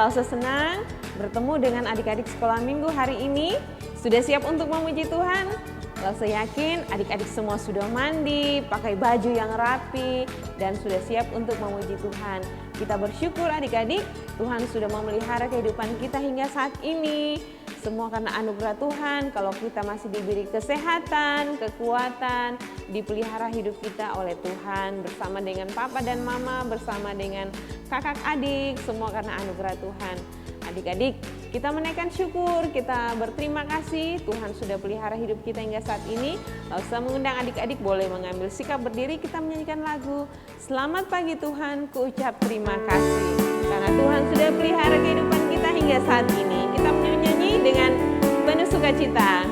Lause senang bertemu dengan adik-adik sekolah minggu hari ini. Sudah siap untuk memuji Tuhan? Lause yakin adik-adik semua sudah mandi, pakai baju yang rapi, dan sudah siap untuk memuji Tuhan. Kita bersyukur adik-adik, Tuhan sudah memelihara kehidupan kita hingga saat ini. Semua karena anugerah Tuhan, kalau kita masih diberi kesehatan, kekuatan, dipelihara hidup kita oleh Tuhan. Bersama dengan papa dan mama, bersama dengan kakak adik, semua karena anugerah Tuhan. Adik-adik, kita menaikkan syukur, kita berterima kasih Tuhan sudah pelihara hidup kita hingga saat ini. Lalu saya mengundang adik-adik boleh mengambil sikap berdiri, kita menyanyikan lagu Selamat Pagi Tuhan, Kuucap Terima Kasih. Karena Tuhan sudah pelihara kehidupan kita hingga saat ini. Kita menyanyi dengan penuh sukacita.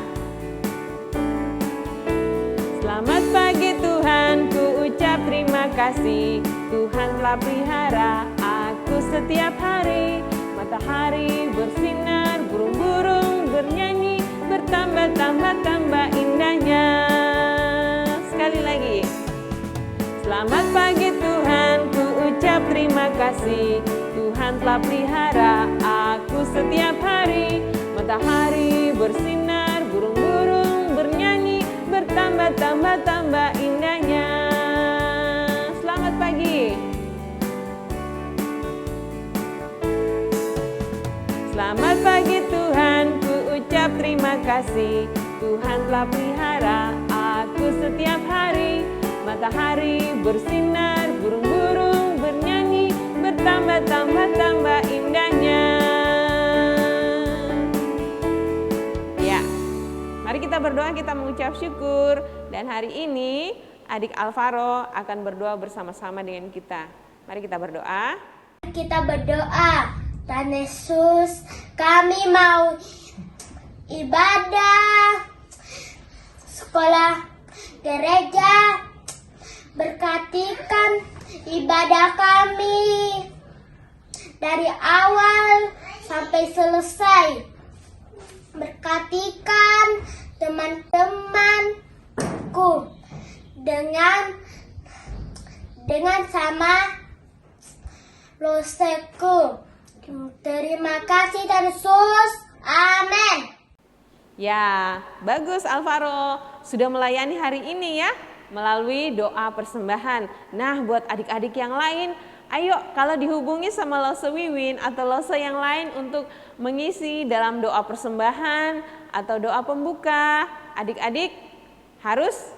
Selamat pagi Tuhan, Kuucap terima kasih. Tuhan telah pelihara aku setiap hari. Matahari bersinar, burung-burung bernyanyi, bertambah-tambah indahnya. Sekali lagi. Selamat pagi Tuhan, ku ucap terima kasih. Tuhan telah pelihara aku setiap hari. Matahari bersinar, burung-burung bernyanyi, bertambah-tambah indahnya. Selamat pagi. Selamat pagi Tuhan, ku ucap terima kasih. Tuhan telah pelihara aku setiap hari. Matahari bersinar, burung-burung bernyanyi, bertambah-tambah indahnya. Ya, mari kita berdoa, kita mengucap syukur. Dan hari ini adik Alvaro akan berdoa bersama-sama dengan kita. Mari kita berdoa. Kita berdoa. Tuhan Yesus, kami mau ibadah, sekolah, gereja, berkatikan ibadah kami dari awal sampai selesai. Berkatikan teman-temanku dengan sama loseku. Terima kasih Tuhan Yesus. Amin. Ya, bagus Alvaro. Sudah melayani hari ini ya, melalui doa persembahan. Nah, buat adik-adik yang lain, ayo kalau dihubungi sama Lause Wiwin atau Lause yang lain untuk mengisi dalam doa persembahan atau doa pembuka, adik-adik harus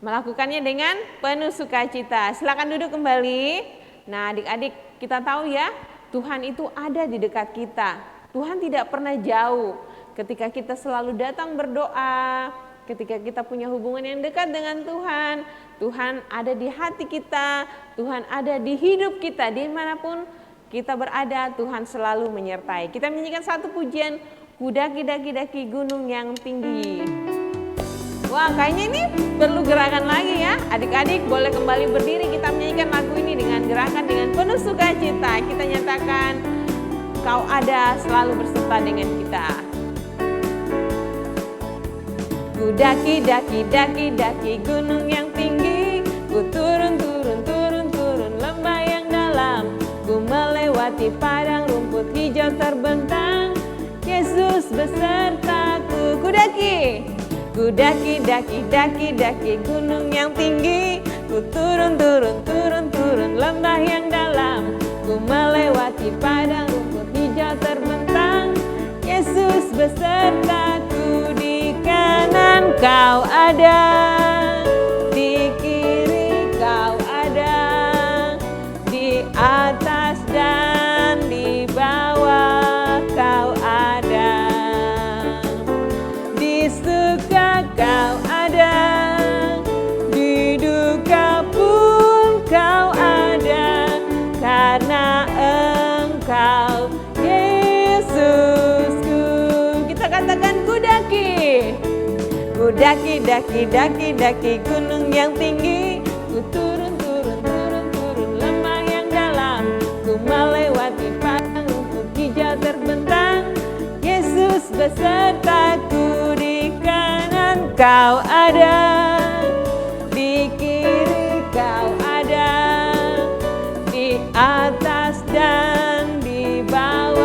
melakukannya dengan penuh sukacita. Silakan duduk kembali. Nah, adik-adik, kita tahu ya, Tuhan itu ada di dekat kita. Tuhan tidak pernah jauh. Ketika kita selalu datang berdoa, ketika kita punya hubungan yang dekat dengan Tuhan, Tuhan ada di hati kita, Tuhan ada di hidup kita, dimanapun kita berada, Tuhan selalu menyertai. Kita menyanyikan satu pujian, Ku daki-daki gunung yang tinggi. Wah, kayaknya ini perlu gerakan lagi ya. Adik-adik boleh kembali berdiri, kita menyanyikan lagu ini dengan gerakan dengan penuh sukacita. Kita nyatakan, Kau ada selalu berserta dengan kita. Ku daki gunung yang tinggi, ku turun lembah yang dalam, ku melewati padang rumput hijau terbentang, Yesus besertaku. Ku daki gunung yang tinggi, ku turun lembah yang dalam, ku melewati padang rumput hijau terbentang, Yesus besertaku. Di kanan Kau ada, di kiri Kau ada, di atas dan di bawah Kau ada, di suka Kau ada, di duka pun Kau ada, karena Engkau Yesusku. Kita katakan ku daki gunung yang tinggi, ku turun lembah yang dalam, ku melewati padang rumput hijau terbentang, Yesus besertaku. Di kanan Kau ada, di kiri Kau ada, di atas dan di bawah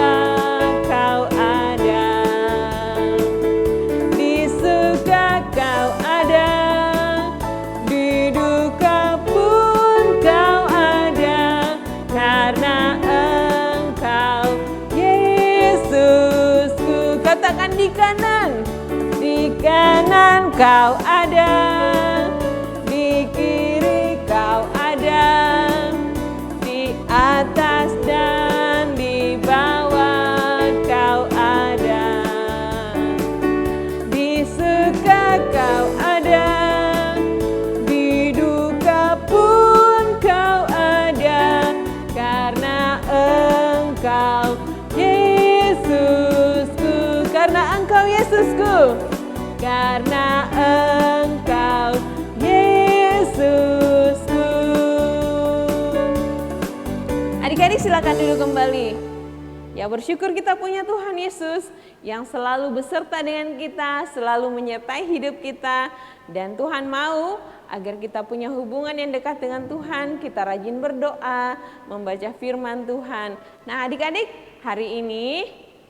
kanan kau ada, di kiri kau ada, di atas dan di bawah kau ada, di suka kau ada, di duka pun kau ada, karena Engkau Yesusku, karena Engkau Yesusku, karena Engkau Yesusku. Adik-adik silakan duduk kembali. Ya, bersyukur kita punya Tuhan Yesus yang selalu beserta dengan kita, selalu menyertai hidup kita. Dan Tuhan mau agar kita punya hubungan yang dekat dengan Tuhan, kita rajin berdoa, membaca firman Tuhan. Nah adik-adik, hari ini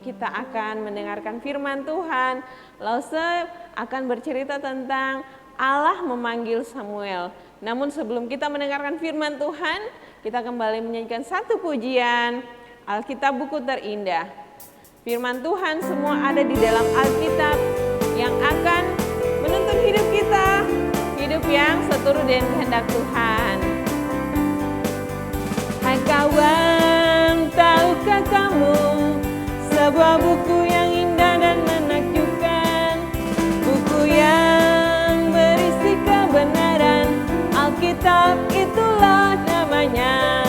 kita akan mendengarkan firman Tuhan. Lause akan bercerita tentang Allah memanggil Samuel. Namun sebelum kita mendengarkan firman Tuhan, kita kembali menyanyikan satu pujian Alkitab buku terindah. Firman Tuhan semua ada di dalam Alkitab yang akan menuntun hidup kita, hidup yang seturut dengan kehendak Tuhan. Hai kawan, tahukah kamu sebuah buku yang indah dan menakjubkan, buku yang berisi kebenaran, Alkitab itulah namanya.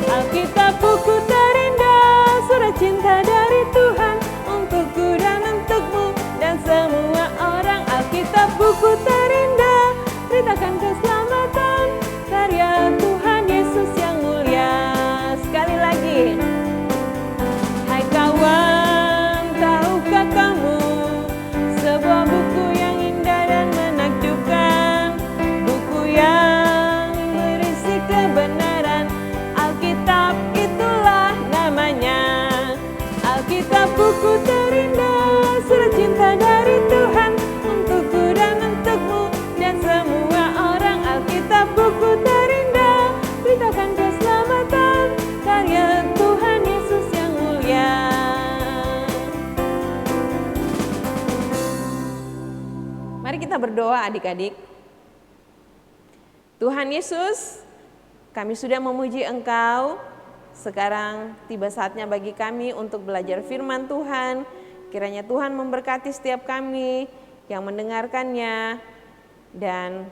Alkitab buku terindah, surat cinta dari Tuhan untukku dan untukmu dan semua orang. Alkitab buku terindah, beritakan keselamatan, karya Tuhan Yesus yang mulia. Sekali lagi, hai kawan, tahukah kamu sebuah buku yang indah dan menakjubkan, buku yang berisi kebenaran, Alkitab itulah namanya. Alkitab buku terindah, surat cinta dari Tuhan untukku dan untukmu dan semua orang. Alkitab buku terindah, beritakan keselamatan, karya Tuhan Yesus yang mulia. Mari kita berdoa adik-adik. Tuhan Yesus, kami sudah memuji Engkau. Sekarang tiba saatnya bagi kami untuk belajar firman Tuhan. Kiranya Tuhan memberkati setiap kami yang mendengarkannya. Dan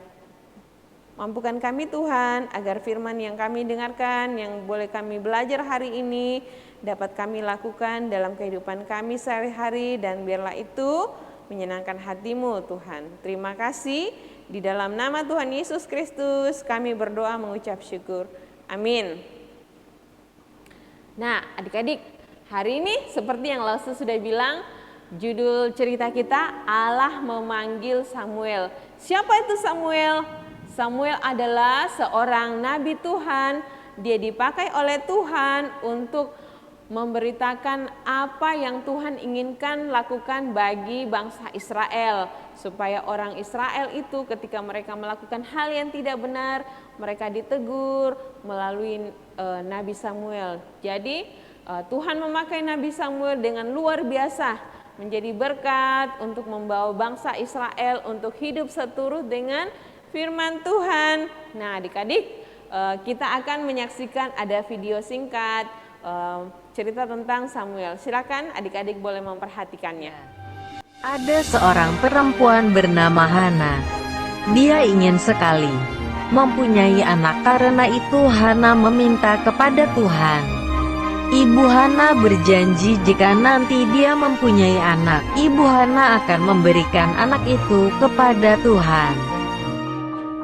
mampukan kami Tuhan agar firman yang kami dengarkan, yang boleh kami belajar hari ini, dapat kami lakukan dalam kehidupan kami sehari-hari. Dan biarlah itu menyenangkan hati-Mu Tuhan. Terima kasih. Di dalam nama Tuhan Yesus Kristus kami berdoa mengucap syukur. Amin. Nah adik-adik, hari ini seperti yang Lause sudah bilang, judul cerita kita Allah memanggil Samuel. Siapa itu Samuel? Samuel adalah seorang nabi Tuhan. Dia dipakai oleh Tuhan untuk memberitakan apa yang Tuhan inginkan lakukan bagi bangsa Israel. Supaya orang Israel itu ketika mereka melakukan hal yang tidak benar, mereka ditegur melalui Nabi Samuel. Jadi Tuhan memakai Nabi Samuel dengan luar biasa, menjadi berkat untuk membawa bangsa Israel untuk hidup seturut dengan firman Tuhan. Nah adik-adik, kita akan menyaksikan ada video singkat cerita tentang Samuel. Silakan adik-adik boleh memperhatikannya. Ada seorang perempuan bernama Hana. Dia ingin sekali mempunyai anak, karena itu Hana meminta kepada Tuhan. Ibu Hana berjanji jika nanti dia mempunyai anak, ibu Hana akan memberikan anak itu kepada Tuhan.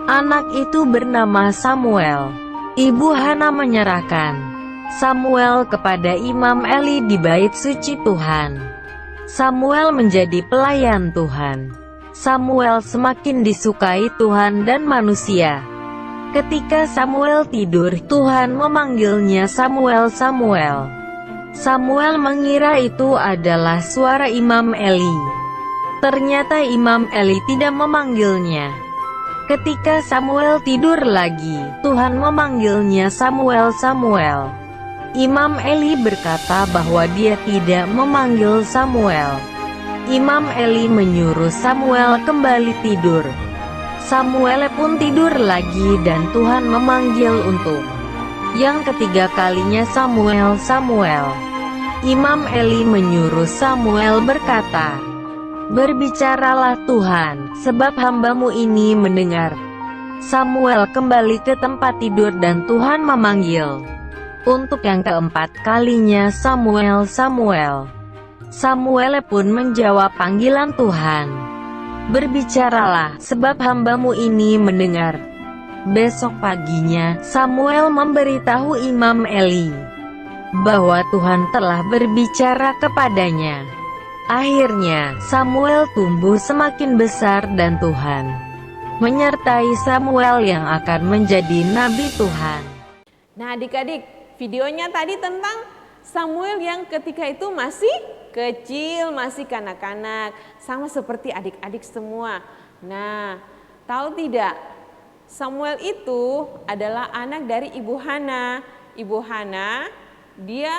Anak itu bernama Samuel. Ibu Hana menyerahkan Samuel kepada Imam Eli di bait suci Tuhan. Samuel menjadi pelayan Tuhan. Samuel semakin disukai Tuhan dan manusia. Ketika Samuel tidur, Tuhan memanggilnya Samuel, Samuel. Samuel mengira itu adalah suara Imam Eli. Ternyata Imam Eli tidak memanggilnya. Ketika Samuel tidur lagi, Tuhan memanggilnya Samuel, Samuel. Imam Eli berkata bahwa dia tidak memanggil Samuel. Imam Eli menyuruh Samuel kembali tidur. Samuel pun tidur lagi dan Tuhan memanggil untuk yang ketiga kalinya, Samuel, Samuel. Imam Eli menyuruh Samuel berkata, "Berbicaralah Tuhan, sebab hambamu ini mendengar." Samuel kembali ke tempat tidur dan Tuhan memanggil untuk yang keempat kalinya, "Samuel, Samuel." Samuel pun menjawab panggilan Tuhan, "Berbicaralah, sebab hambamu ini mendengar." Besok paginya, Samuel memberitahu Imam Eli bahwa Tuhan telah berbicara kepadanya. Akhirnya, Samuel tumbuh semakin besar dan Tuhan menyertai Samuel yang akan menjadi nabi Tuhan. Nah adik-adik, videonya tadi tentang Samuel yang ketika itu masih kecil, masih kanak-kanak, sama seperti adik-adik semua. Nah, tahu tidak, Samuel itu adalah anak dari Ibu Hana. Ibu Hana, dia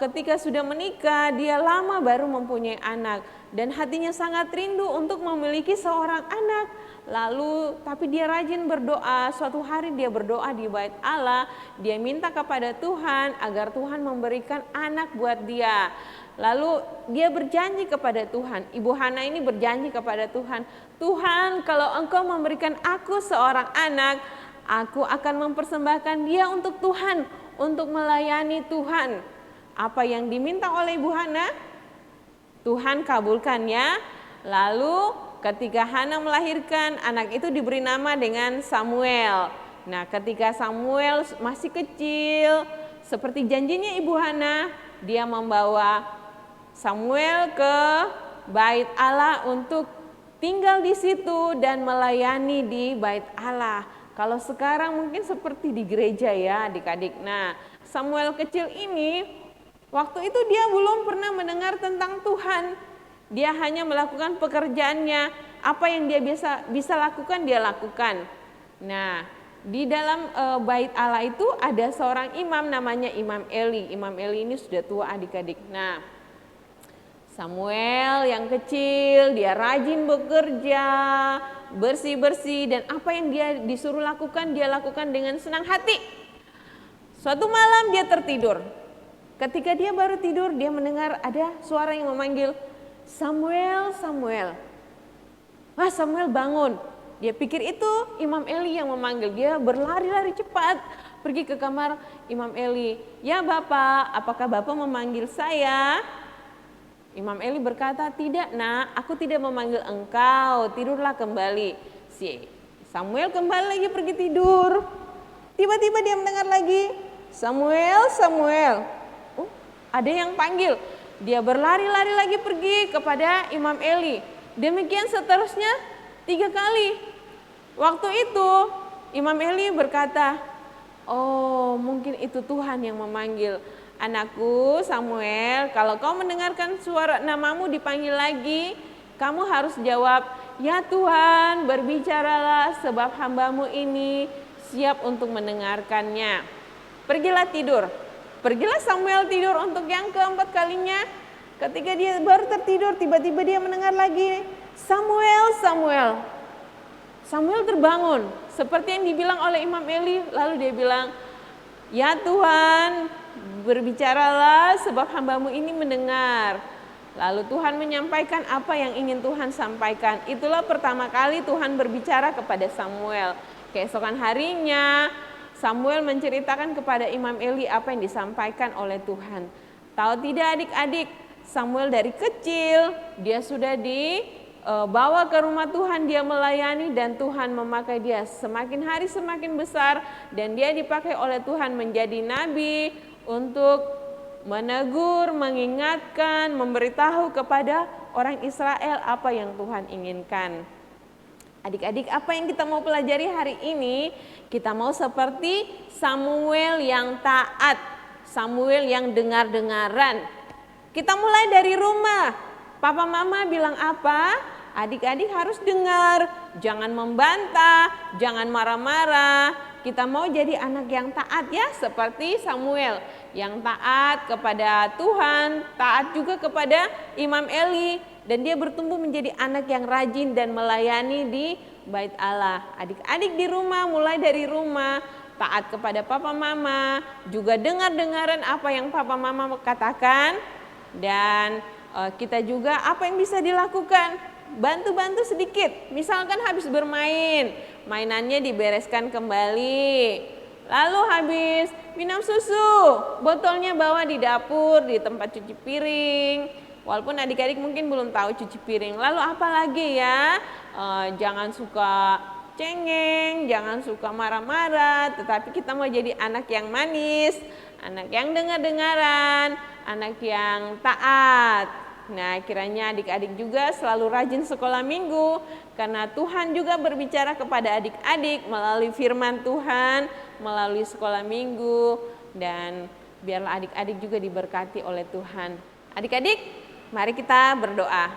ketika sudah menikah, dia lama baru mempunyai anak. Dan hatinya sangat rindu untuk memiliki seorang anak. Lalu, tapi dia rajin berdoa. Suatu hari dia berdoa di bait Allah. Dia minta kepada Tuhan agar Tuhan memberikan anak buat dia. Lalu dia berjanji kepada Tuhan. Ibu Hana ini berjanji kepada Tuhan, "Tuhan, kalau Engkau memberikan aku seorang anak, aku akan mempersembahkan dia untuk Tuhan, untuk melayani Tuhan." Apa yang diminta oleh Ibu Hana, Tuhan kabulkan ya. Lalu ketika Hana melahirkan, anak itu diberi nama dengan Samuel. Nah, ketika Samuel masih kecil, seperti janjinya Ibu Hana, dia membawa Samuel ke bait Allah untuk tinggal di situ dan melayani di bait Allah. Kalau sekarang mungkin seperti di gereja ya adik-adik. Nah, Samuel kecil ini waktu itu dia belum pernah mendengar tentang Tuhan. Dia hanya melakukan pekerjaannya, apa yang dia bisa lakukan dia lakukan. Nah, di dalam bait Allah itu ada seorang imam namanya Imam Eli. Imam Eli ini sudah tua adik-adik. Nah, Samuel yang kecil, dia rajin bekerja, bersih-bersih, dan apa yang dia disuruh lakukan, dia lakukan dengan senang hati. Suatu malam dia tertidur. Ketika dia baru tidur, dia mendengar ada suara yang memanggil, "Samuel, Samuel." Wah, Samuel bangun. Dia pikir itu Imam Eli yang memanggil. Dia berlari-lari cepat pergi ke kamar Imam Eli. "Ya Bapak, apakah Bapak memanggil saya?" Imam Eli berkata, "Tidak nak, aku tidak memanggil engkau, tidurlah kembali." Si Samuel kembali lagi pergi tidur. Tiba-tiba dia mendengar lagi, "Samuel, Samuel." Oh, ada yang panggil. Dia berlari-lari lagi pergi kepada Imam Eli. Demikian seterusnya 3 kali. Waktu itu Imam Eli berkata, "Oh, mungkin itu Tuhan yang memanggil. Anakku Samuel, kalau kau mendengarkan suara namamu dipanggil lagi, kamu harus jawab, 'Ya Tuhan, berbicaralah sebab hambamu ini siap untuk mendengarkannya.'" Pergilah tidur. Pergilah Samuel tidur untuk yang keempat kalinya. Ketika dia baru tertidur, tiba-tiba dia mendengar lagi, "Samuel, Samuel." Samuel terbangun, seperti yang dibilang oleh Imam Eli. Lalu dia bilang, "Ya Tuhan, berbicaralah sebab hambamu ini mendengar." Lalu Tuhan menyampaikan apa yang ingin Tuhan sampaikan. Itulah pertama kali Tuhan berbicara kepada Samuel. Keesokan harinya Samuel menceritakan kepada Imam Eli apa yang disampaikan oleh Tuhan. Tahu tidak adik-adik, Samuel dari kecil dia sudah dibawa ke rumah Tuhan, dia melayani dan Tuhan memakai dia semakin hari semakin besar, dan dia dipakai oleh Tuhan menjadi nabi untuk menegur, mengingatkan, memberitahu kepada orang Israel apa yang Tuhan inginkan. Adik-adik, apa yang kita mau pelajari hari ini? Kita mau seperti Samuel yang taat, Samuel yang dengar-dengaran. Kita mulai dari rumah. Papa mama bilang apa? Adik-adik harus dengar, jangan membantah, jangan marah-marah. Kita mau jadi anak yang taat ya, seperti Samuel. yang taat kepada Tuhan, taat juga kepada Imam Eli, dan dia bertumbuh menjadi anak yang rajin dan melayani di Bait Allah. Adik-adik di rumah, mulai dari rumah, taat kepada papa mama, juga dengar-dengaran apa yang papa mama katakan, dan kita juga apa yang bisa dilakukan, bantu-bantu sedikit. Misalkan habis bermain, mainannya dibereskan kembali. Lalu habis minum susu, botolnya bawa di dapur, di tempat cuci piring. Walaupun adik-adik mungkin belum tahu cuci piring. Lalu apa lagi ya? Jangan suka cengeng, jangan suka marah-marah, tetapi kita mau jadi anak yang manis, anak yang dengar-dengaran, anak yang taat. Nah, kiranya adik-adik juga selalu rajin sekolah minggu, karena Tuhan juga berbicara kepada adik-adik melalui firman Tuhan, melalui sekolah minggu, dan biarlah adik-adik juga diberkati oleh Tuhan. Adik-adik, mari kita berdoa.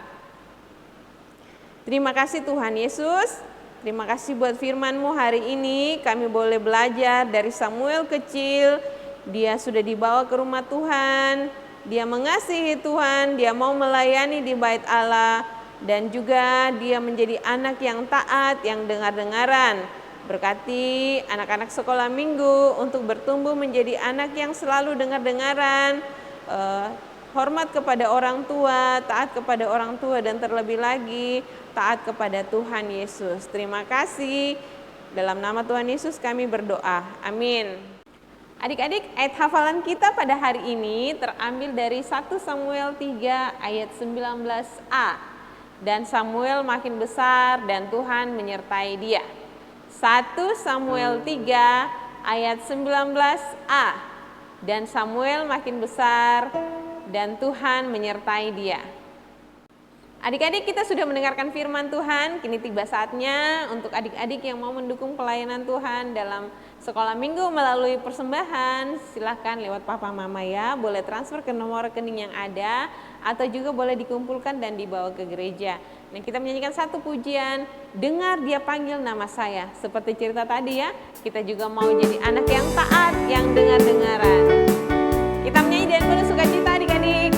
Terima kasih Tuhan Yesus, terima kasih buat firman-Mu hari ini. Kami boleh belajar dari Samuel kecil, dia sudah dibawa ke rumah Tuhan, dia mengasihi Tuhan, dia mau melayani di Bait Allah, dan juga dia menjadi anak yang taat, yang dengar-dengaran. Berkati anak-anak sekolah minggu untuk bertumbuh menjadi anak yang selalu dengar-dengaran, hormat kepada orang tua, taat kepada orang tua, dan terlebih lagi taat kepada Tuhan Yesus. Terima kasih. Dalam nama Tuhan Yesus kami berdoa. Amin. Adik-adik, ayat hafalan kita pada hari ini terambil dari 1 Samuel 3 ayat 19a. Dan Samuel makin besar dan Tuhan menyertai dia. 1 Samuel 3 ayat 19a. Dan Samuel makin besar dan Tuhan menyertai dia. Adik-adik, kita sudah mendengarkan firman Tuhan. Kini tiba saatnya untuk adik-adik yang mau mendukung pelayanan Tuhan dalam sekolah minggu melalui persembahan. Silahkan lewat papa mama ya, boleh transfer ke nomor rekening yang ada, atau juga boleh dikumpulkan dan dibawa ke gereja. Nah, kita menyanyikan satu pujian, dengar dia panggil nama saya. Seperti cerita tadi ya, kita juga mau jadi anak yang taat, yang dengar-dengaran. Kita menyanyi dan penuh sukacita adik-adik.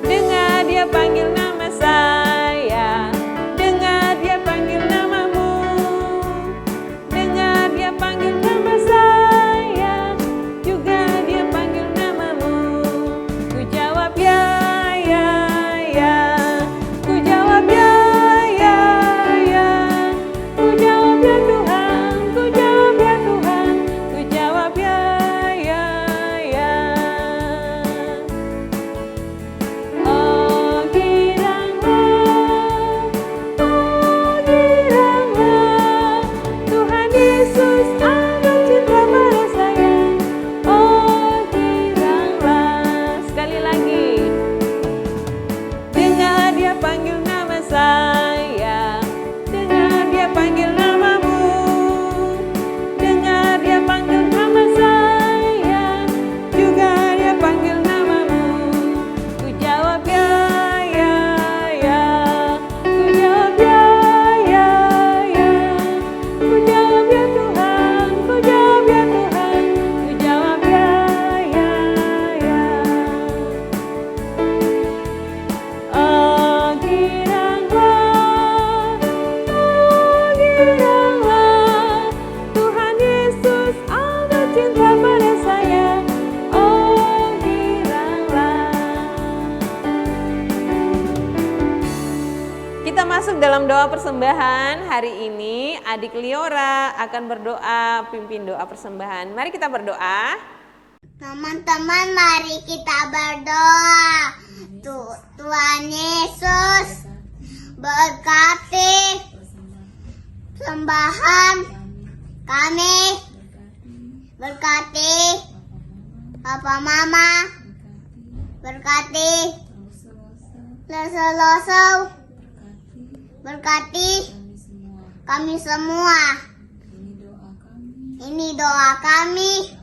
Dengar dia panggil nama saya, dengar dia panggil namamu, dengar dia panggil nama saya, juga dia panggil namamu. Ku jawab ya, ya, ya, ku jawab ya, ya, ya, ku jawab ya Tuhan, ku jawab ya Tuhan, ku jawab ya, ya, ya. Oh giranglah, Tuhan Yesus amat cinta pada saya. Oh giranglah, sekali lagi. Dengar dia panggil nama saya, dengar dia panggil namamu, dengar dia panggil nama saya, juga dia panggil namamu. Ku jawab ya, ya, ya, ku jawab ya, ya, ya, ku jawab ya Tuhan, ku jawab ya Tuhan, ku jawab ya, ya, ya. Oh giranglah, Tuhan Yesus amat cinta pada saya. Oh giranglah. Kita masuk dalam doa persembahan. Hari ini adik Liora akan berdoa, pimpin doa persembahan. Mari kita berdoa. Teman-teman, mari kita berdoa. Tuhan Yesus berkati persembahan kami, berkati Papa Mama, berkati Loso-loso, berkati kami semua. Ini doa kami.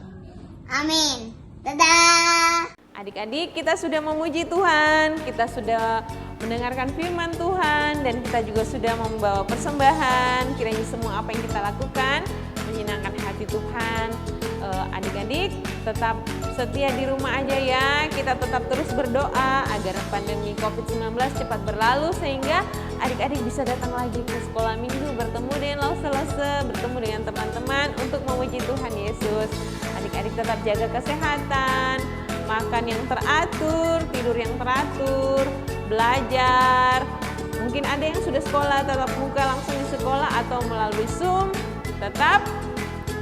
Amin. Dadah. Adik-adik, kita sudah memuji Tuhan, kita sudah mendengarkan firman Tuhan, dan kita juga sudah membawa persembahan. Kiranya semua apa yang kita lakukan menyenangkan hati hati Tuhan. Adik-adik tetap setia di rumah aja ya. Kita tetap terus berdoa agar pandemi COVID-19 cepat berlalu sehingga adik-adik bisa datang lagi ke sekolah minggu, bertemu dengan lause-lause, bertemu dengan teman-teman untuk memuji Tuhan Yesus. Adik-adik tetap jaga kesehatan, makan yang teratur, tidur yang teratur, belajar. Mungkin ada yang sudah sekolah tatap muka langsung di sekolah atau melalui Zoom. Tetap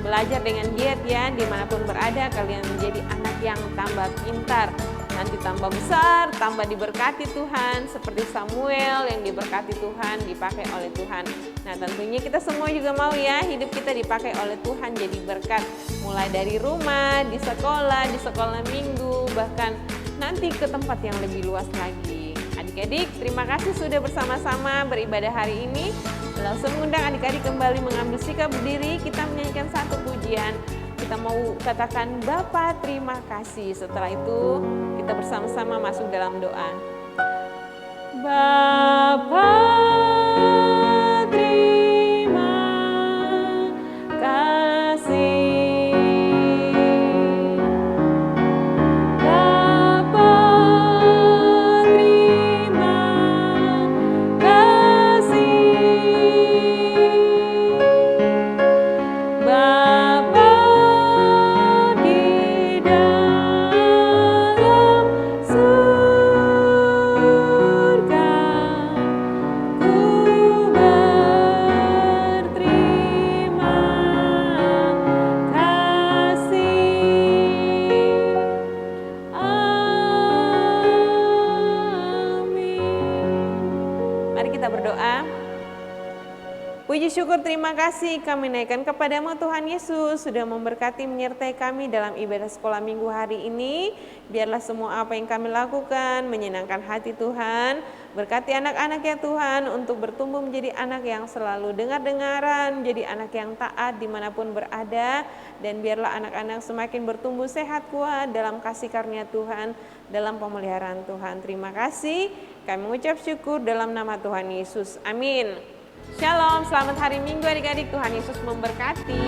belajar dengan giat ya, dimanapun berada kalian menjadi anak yang tambah pintar. Nanti tambah besar, tambah diberkati Tuhan, seperti Samuel yang diberkati Tuhan, dipakai oleh Tuhan. Nah tentunya kita semua juga mau ya, hidup kita dipakai oleh Tuhan jadi berkat. Mulai dari rumah, di sekolah minggu, bahkan nanti ke tempat yang lebih luas lagi. Adik-adik, terima kasih sudah bersama-sama beribadah hari ini. Langsung mengundang adik-adik kembali mengambil sikap berdiri, kita menyanyikan satu pujian. Kita mau katakan Bapa terima kasih. Setelah itu kita bersama-sama masuk dalam doa. Bapa terima kasih. Puji syukur terima kasih kami naikkan kepadamu Tuhan Yesus sudah memberkati menyertai kami dalam ibadah sekolah minggu hari ini. Biarlah semua apa yang kami lakukan menyenangkan hati Tuhan. Berkati anak-anak ya Tuhan untuk bertumbuh menjadi anak yang selalu dengar-dengaran, menjadi anak yang taat dimanapun berada. Dan biarlah anak-anak semakin bertumbuh sehat kuat dalam kasih karunia Tuhan, dalam pemeliharaan Tuhan. Terima kasih, kami mengucap syukur dalam nama Tuhan Yesus. Amin. Shalom, selamat hari Minggu adik-adik, Tuhan Yesus memberkati.